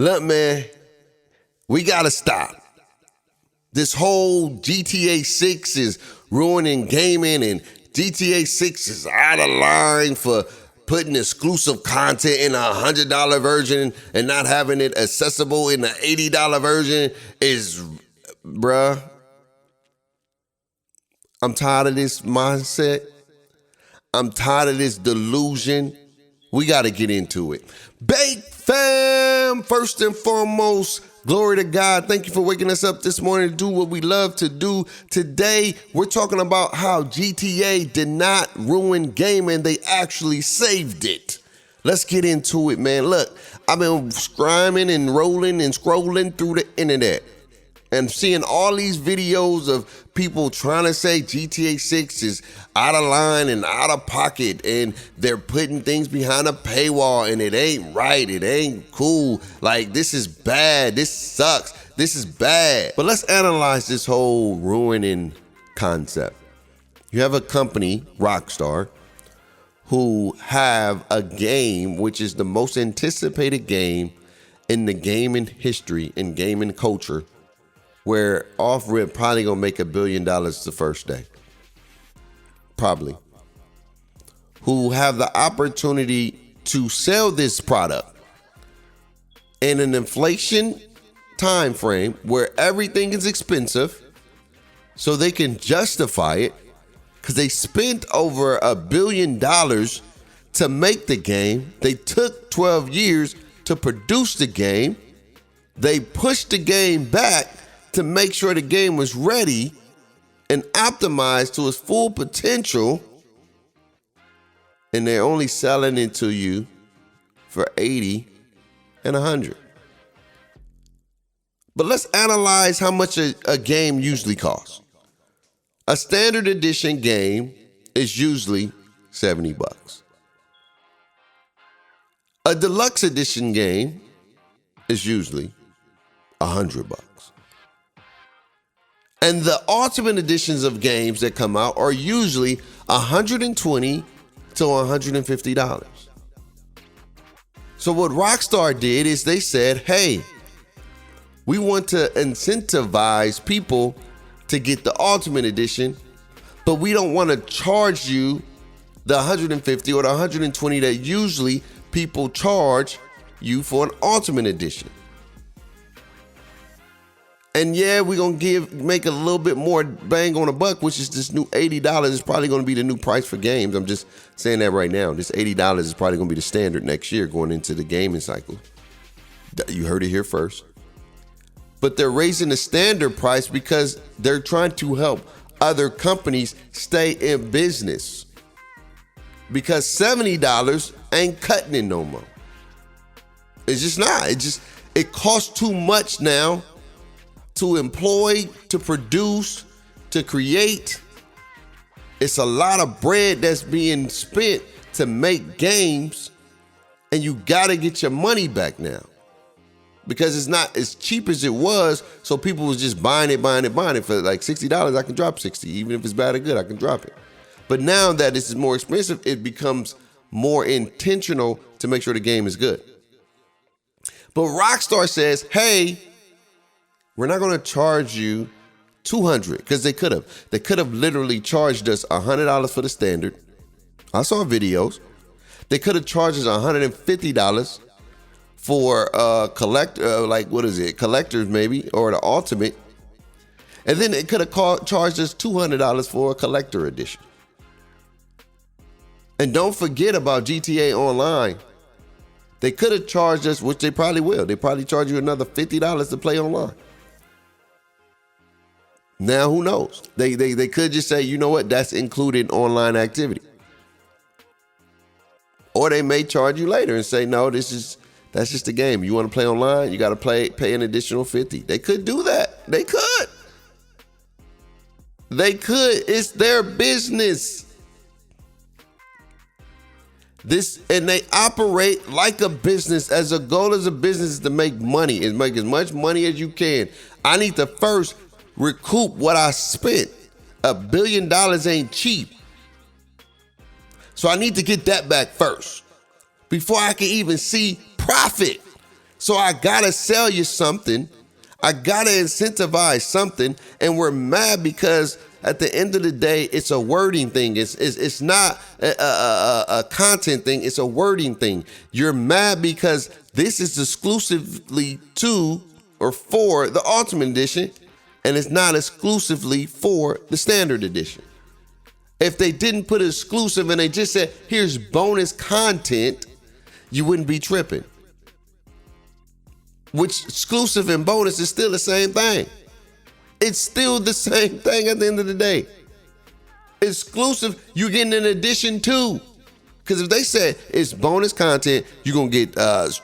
Look, man, we gotta stop. This whole GTA 6 is ruining gaming, and GTA 6 is out of line for putting exclusive content in a $100 version and not having it accessible in the $80 version is, bruh. I'm tired of this mindset. I'm tired of this delusion. We got to get into it. Bake fam, first and foremost, glory to God. Thank you for waking us up this morning to do what we love to do. Today, we're talking about how GTA did not ruin gaming. They actually saved it. Let's get into it, man. Look, I've been scriming and rolling and scrolling through the internet and seeing all these videos of people trying to say GTA 6 is out of line and out of pocket, and they're putting things behind a paywall, and it ain't right, it ain't cool. Like, this is bad, this sucks, this is bad. But let's analyze this whole ruining concept. You have a company, Rockstar, who have a game which is the most anticipated game in the gaming history and gaming culture, where off-rip probably gonna make $1 billion the first day. Probably. Who have the opportunity to sell this product in an inflation time frame where everything is expensive, so they can justify it because they spent over $1 billion to make the game. They took 12 years to produce the game. They pushed the game back to make sure the game was ready and optimized to its full potential, and they're only selling it to you for 80 and 100. But let's analyze how much a game usually costs. A standard edition game is usually $70. A deluxe edition game is usually $100. And the ultimate editions of games that come out are usually $120 to $150. So what Rockstar did is they said, hey, we want to incentivize people to get the ultimate edition, but we don't want to charge you the $150 or the $120 that usually people charge you for an ultimate edition. And yeah, we're going to make a little bit more bang on a buck, which is this new $80 is probably going to be the new price for games. I'm just saying that right now. This $80 is probably going to be the standard next year going into the gaming cycle. You heard it here first. But they're raising the standard price because they're trying to help other companies stay in business. Because $70 ain't cutting it no more. It's just not. It costs too much now to employ, to produce, to create. It's a lot of bread that's being spent to make games, and you gotta get your money back now because it's not as cheap as it was. So people was just buying it for like $60. I can drop 60, even if it's bad or good, I can drop it. But now that this is more expensive, it becomes more intentional to make sure the game is good. But Rockstar says, hey, we're not going to charge you $200 because they could have. They could have literally charged us $100 for the standard. I saw videos. They could have charged us $150 for collectors maybe, or the ultimate. And then they could have charged us $200 for a collector edition. And don't forget about GTA Online. They could have charged us, which they probably will. They probably charge you another $50 to play online. Now, who knows? They could just say, you know what, that's included online activity. Or they may charge you later and say, no, that's just a game. You want to play online, you got to pay an additional $50. They could do that. They could. It's their business. And they operate like a business. As a goal as a business is to make money, and make as much money as you can. I need to first recoup what I spent. $1 billion ain't cheap. So I need to get that back first before I can even see profit. So I gotta sell you something. I gotta incentivize something, and we're mad because at the end of the day, it's a wording thing. It's not a content thing. It's a wording thing. You're mad because this is exclusively to or for the Ultimate Edition, and it's not exclusively for the Standard Edition. If they didn't put exclusive and they just said, here's bonus content, you wouldn't be tripping. Which exclusive and bonus is still the same thing. It's still the same thing at the end of the day. Exclusive, you're getting an addition too. Because if they said it's bonus content, you're going to get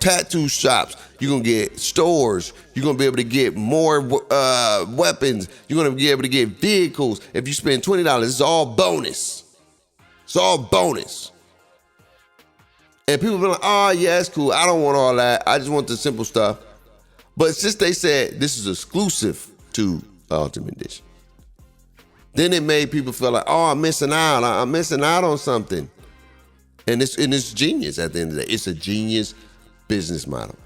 tattoo shops, you're going to get stores, you're going to be able to get more weapons, you're going to be able to get vehicles. If you spend $20, it's all bonus. It's all bonus. And people be like, oh, yeah, it's cool. I don't want all that. I just want the simple stuff. But since they said this is exclusive to Ultimate Edition, then it made people feel like, oh, I'm missing out. I'm missing out on something. And it's genius at the end of the day. It's a genius business model.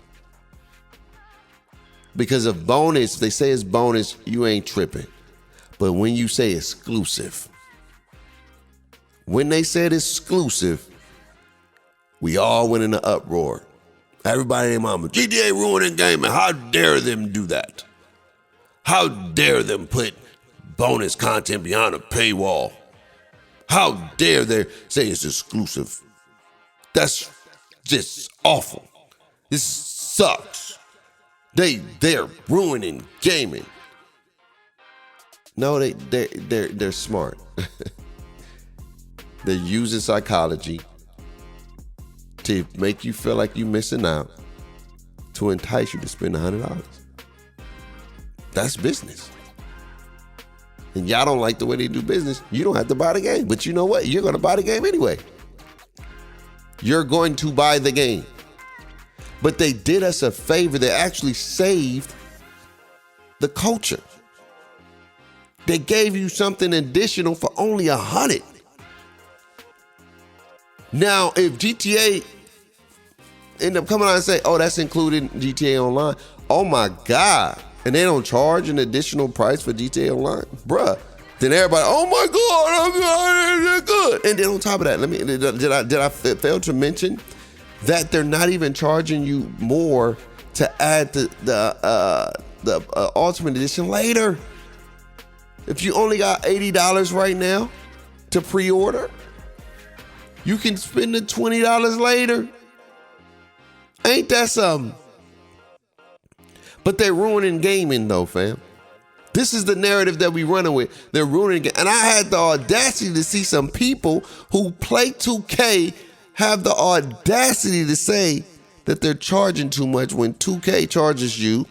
Because of bonus, if they say it's bonus, you ain't tripping. But when you say exclusive, when they said exclusive, we all went in an uproar. Everybody and their mama, GTA ruining gaming. How dare them do that? How dare them put bonus content behind a paywall? How dare they say it's exclusive? That's just awful. This sucks. They're ruining gaming. No, they're smart. They're using psychology to make you feel like you're missing out, to entice you to spend $100. That's business. And y'all don't like the way they do business, you don't have to buy the game. But you know what? You're going to buy the game anyway. You're going to buy the game. But they did us a favor. They actually saved the culture. They gave you something additional for only $100. Now, if GTA end up coming out and say, oh, that's included in GTA Online, oh my God, and they don't charge an additional price for GTA Online, bruh, then everybody, oh my God, they're good. And then on top of that, did I fail to mention that they're not even charging you more to add the Ultimate Edition later? If you only got $80 right now to pre-order, you can spend the $20 later. Ain't that something? But they're ruining gaming though, fam. This is the narrative that we running with. They're ruining it. And I had the audacity to see some people who play 2K have the audacity to say that they're charging too much when 2K charges you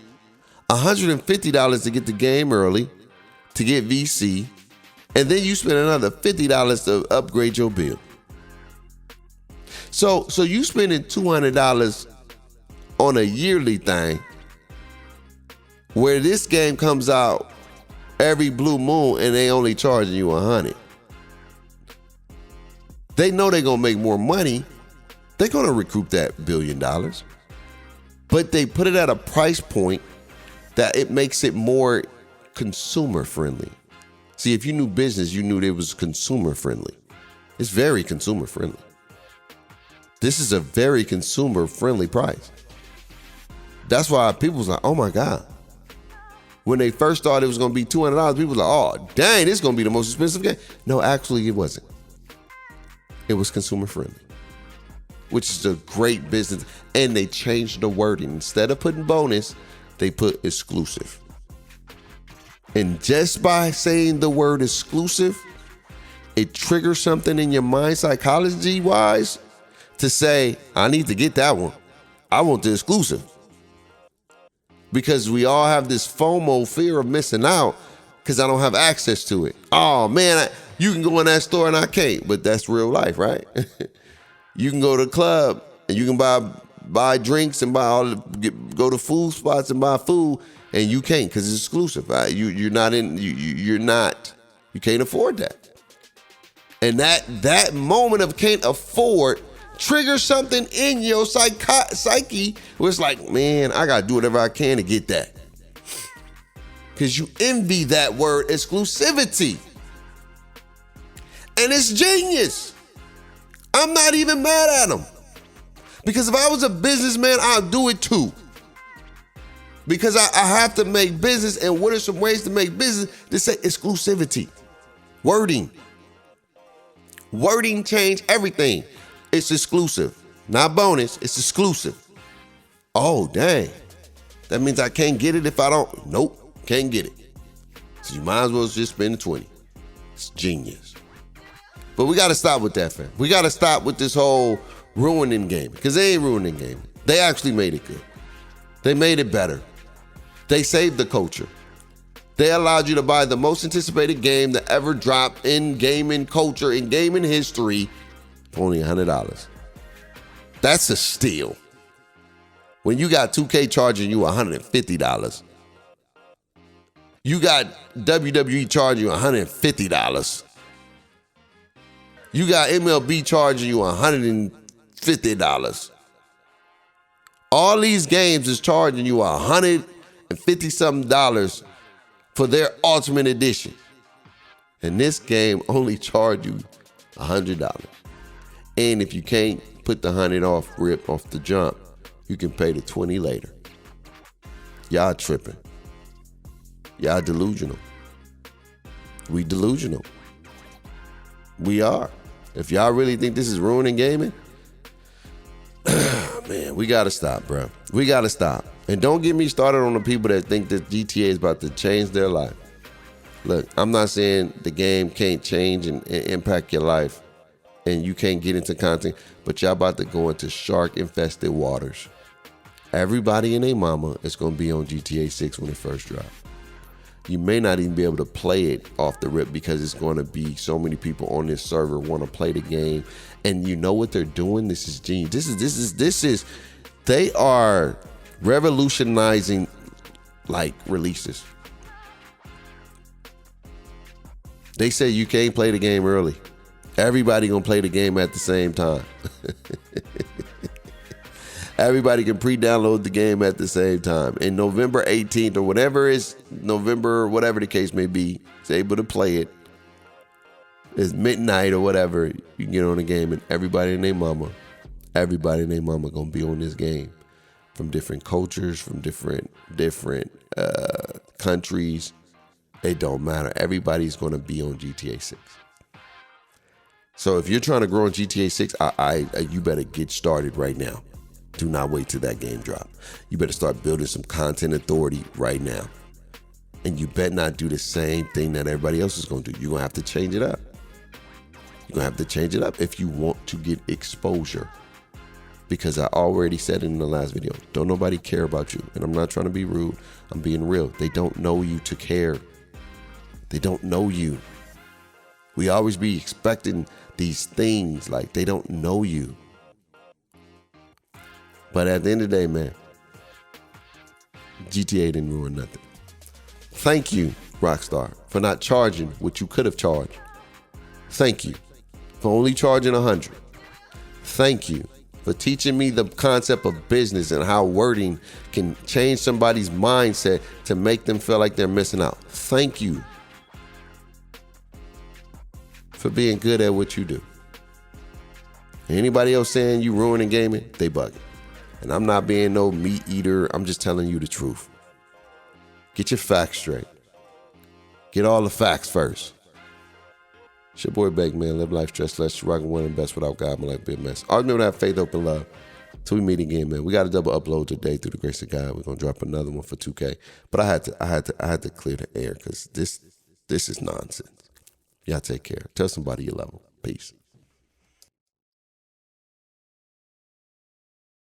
$150 to get the game early, to get VC, and then you spend another $50 to upgrade your bill. So you spending $200 on a yearly thing, where this game comes out every blue moon and they only charging you $100. They know they're gonna make more money. They're gonna recoup that $1 billion. But they put it at a price point that it makes it more consumer friendly. See, if you knew business, you knew it was consumer friendly. It's very consumer friendly. This is a very consumer friendly price. That's why people was like, oh my God. When they first thought it was going to be $200, people were like, oh, dang, this is going to be the most expensive game. No, actually, it wasn't. It was consumer friendly, which is a great business. And they changed the wording. Instead of putting bonus, they put exclusive. And just by saying the word exclusive, it triggers something in your mind psychology-wise to say, I need to get that one. I want the exclusive. Because we all have this FOMO, fear of missing out, because I don't have access to it. Oh man, you can go in that store and I can't, but that's real life, right? You can go to the club and you can buy drinks and go to food spots and buy food, and you can't because it's exclusive. Right? You can't afford that. And that moment of can't afford trigger something in your psyche where it's like, man, I gotta do whatever I can to get that. Because you envy that word exclusivity. And it's genius. I'm not even mad at them. Because if I was a businessman, I'll do it too. Because I have to make business, and what are some ways to make business? To say exclusivity. Wording. Wording change everything. It's exclusive. Not bonus, it's exclusive. Oh, dang. That means I can't get it if I don't. Nope, can't get it. So you might as well just spend the 20. It's genius. But we got to stop with that, fam. We got to stop with this whole ruining gaming. Because they ain't ruining gaming. They actually made it good. They made it better. They saved the culture. They allowed you to buy the most anticipated game that ever dropped in gaming culture, in gaming history, for only $100. That's a steal. When you got 2K charging you $150. You got WWE charging you $150. You got MLB charging you $150. All these games is charging you $150-something for their Ultimate Edition. And this game only charged you $100. And if you can't put the 100 off the jump, you can pay the 20 later. Y'all tripping. Y'all delusional. We delusional. We are. If y'all really think this is ruining gaming, man, we gotta stop, bro. We gotta stop. And don't get me started on the people that think that GTA is about to change their life. Look, I'm not saying the game can't change and impact your life and you can't get into content, but y'all about to go into shark-infested waters. Everybody and their mama is gonna be on GTA 6 when it first drops. You may not even be able to play it off the rip because it's going to be so many people on this server want to play the game. And you know what they're doing? This is genius. This is, they are revolutionizing like releases. They say you can't play the game early. Everybody gonna play the game at the same time. Everybody can pre-download the game at the same time. And November 18th or whatever the case may be, is able to play it. It's midnight or whatever. You can get on the game and everybody and their mama gonna be on this game. From different cultures, from different countries. It don't matter. Everybody's gonna be on GTA 6. So if you're trying to grow on GTA 6, you better get started right now. Do not wait till that game drop. You better start building some content authority right now. And you better not do the same thing that everybody else is going to do. You're going to have to change it up. You're going to have to change it up if you want to get exposure. Because I already said it in the last video, don't nobody care about you. And I'm not trying to be rude. I'm being real. They don't know you to care. They don't know you. We always be expecting these things like they don't know you. But at the end of the day, man, GTA didn't ruin nothing. Thank you, Rockstar, for not charging what you could have charged. Thank you for only charging $100. Thank you for teaching me the concept of business and how wording can change somebody's mindset to make them feel like they're missing out. Thank you for being good at what you do. Anybody else saying you ruining gaming, they bugging. And I'm not being no meat eater. I'm just telling you the truth. Get your facts straight. Get all the facts first. It's your boy Bake, man. Live life stressless. You're rocking one of the best without God. My life be a mess. Always remember to have faith, hope, and love. Till we meet again, man. We got a double upload today through the grace of God. We're gonna drop another one for 2K. But I had to clear the air because this is nonsense. Y'all take care. Tell somebody you love them. Peace.